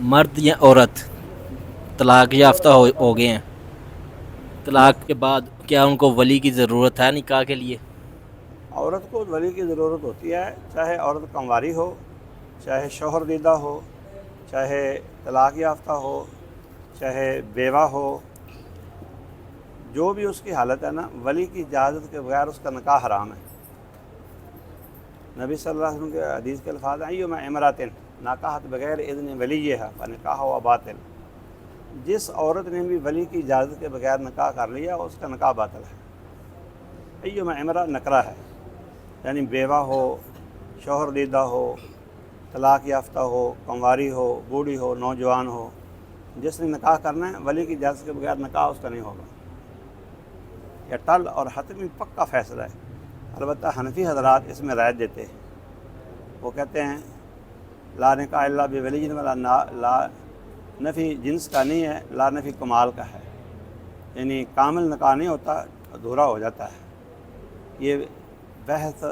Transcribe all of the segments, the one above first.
مرد یا عورت طلاق یافتہ ہو گئے ہیں، طلاق کے بعد کیا ان کو ولی کی ضرورت ہے نکاح کے لیے؟ عورت کو ولی کی ضرورت ہوتی ہے، چاہے عورت کنواری ہو، چاہے شوہر دیدہ ہو، چاہے طلاق یافتہ ہو، چاہے بیوہ ہو، جو بھی اس کی حالت ہے نا، ولی کی اجازت کے بغیر اس کا نکاح حرام ہے۔ نبی صلی اللہ علیہ وسلم کے حدیث کے الفاظ ہیں ایما امراتن ناکاحت بغیر اذن ولیہا فنکاح و باطل، جس عورت نے بھی ولی کی اجازت کے بغیر نکاح کر لیا اس کا نکاح باطل ہے۔ ایما امرا نکرہ ہے، یعنی بیوہ ہو، شوہر دیدہ ہو، طلاق یافتہ ہو، کنواری ہو، بوڑھی ہو، نوجوان ہو، جس نے نکاح کرنا ہے ولی کی اجازت کے بغیر نکاح اس کا نہیں ہوگا۔ یہ ٹل اور حتمی پکا فیصلہ ہے۔ البتہ حنفی حضرات اس میں رائے دیتے ہیں، وہ کہتے ہیں لا نکاح الا بولی ولا لا نفی جنس کا نہیں ہے، لا نفی کمال کا ہے، یعنی کامل نکاح نہیں ہوتا، ادھورا ہو جاتا ہے۔ یہ بحث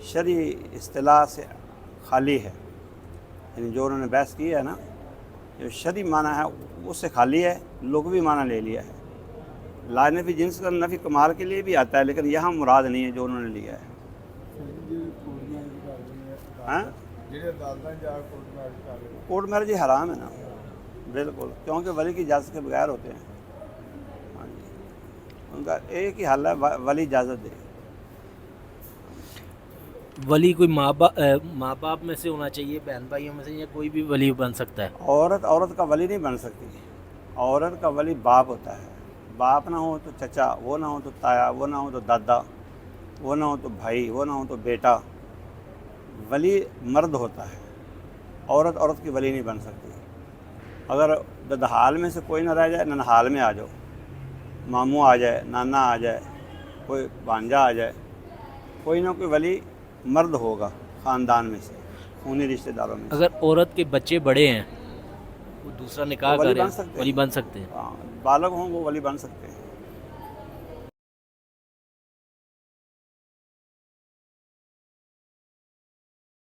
شرعی اصطلاح سے خالی ہے، یعنی جو انہوں نے بحث کی ہے نا، جو شرعی معنی ہے اس سے خالی ہے، لغوی معنی لے لیا ہے۔ لا نفی جنس کا نفی کمال کے لیے بھی آتا ہے، لیکن یہاں مراد نہیں ہے جو انہوں نے لیا ہے۔ ہاں کورٹ میرج حرام ہے نا، بالکل، کیونکہ ولی کی اجازت کے بغیر ہوتے ہیں۔ ہاں جی، ان کا ایک ہی حل ہے، ولی اجازت دے۔ ولی کوئی ماں باپ میں سے ہونا چاہیے، بہن بھائیوں میں سے، یا کوئی بھی ولی بن سکتا ہے؟ عورت کا ولی نہیں بن سکتی، عورت کا ولی باپ ہوتا ہے۔ باپ نہ ہو تو چچا، وہ نہ ہو تو تایا، وہ نہ ہو تو دادا، وہ نہ ہو تو بھائی، وہ نہ ہو تو بیٹا۔ ولی مرد ہوتا ہے، عورت کی ولی نہیں بن سکتی۔ اگر ددحال میں سے کوئی نہ رہ جائے، ننحال میں آ جاؤ، ماموں آ جائے، نانا آ جائے، کوئی بھانجا آ جائے، کوئی نہ کوئی ولی مرد ہوگا خاندان میں سے، خونی رشتہ داروں میں سے۔ اگر عورت کے بچے بڑے ہیں، وہ دوسرا وہ نکاح ولی کرے، بن سکتے ولی ہیں، بن سکتے ہیں؟ ہاں، بالغ ہوں وہ ولی بن سکتے ہیں۔